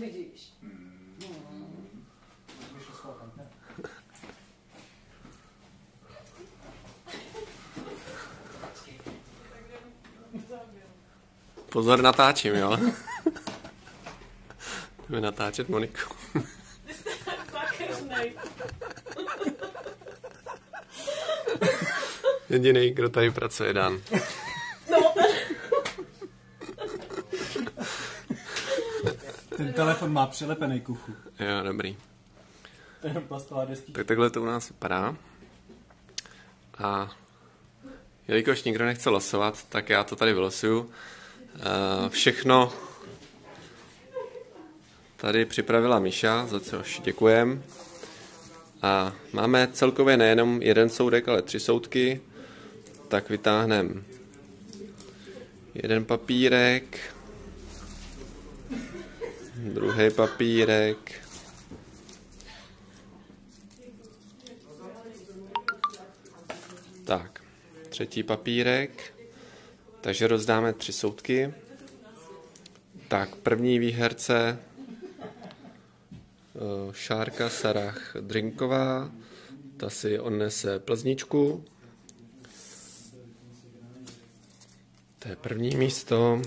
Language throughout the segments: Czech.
Vidíš. Pozor, natáčím, jo? Jdeme natáčet Moniku. Jediný, kdo tady pracuje, Dan. No. Ten telefon má přilepený k uchu. Jo, dobrý. To je jenom plastová deskička. Tak takhle to u nás vypadá. A jelikož nikdo nechce losovat, tak já to tady vylosuju. Všechno tady připravila Míša, za což děkujem. A máme celkově nejenom jeden soudek, ale 3 soudky. Tak vytáhneme jeden papírek, druhý papírek, tak, třetí papírek, takže rozdáme 3 soudky. Tak, první výherce Šárka Sarah Drinková, ta si odnese plzničku. To je první místo.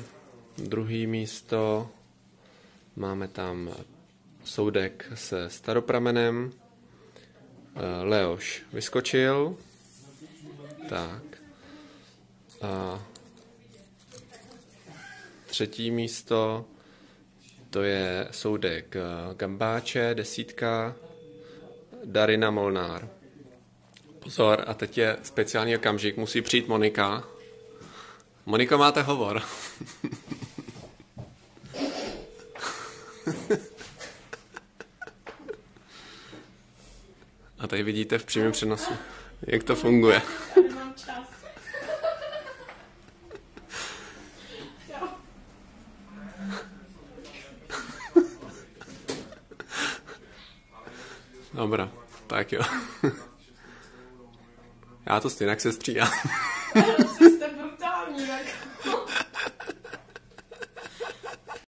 Druhý místo máme tam soudek se Staropramenem. Leoš vyskočil. Tak. A třetí místo to je soudek Gambáče, 10, Darina Molnár. Pozor, a teď je speciální okamžik, musí přijít Monika. Moniko, máte hovor. A tady vidíte v přímém přenosu, jak to funguje. Nemám čas. Dobrá, tak jo. Já to stejně sestřídám.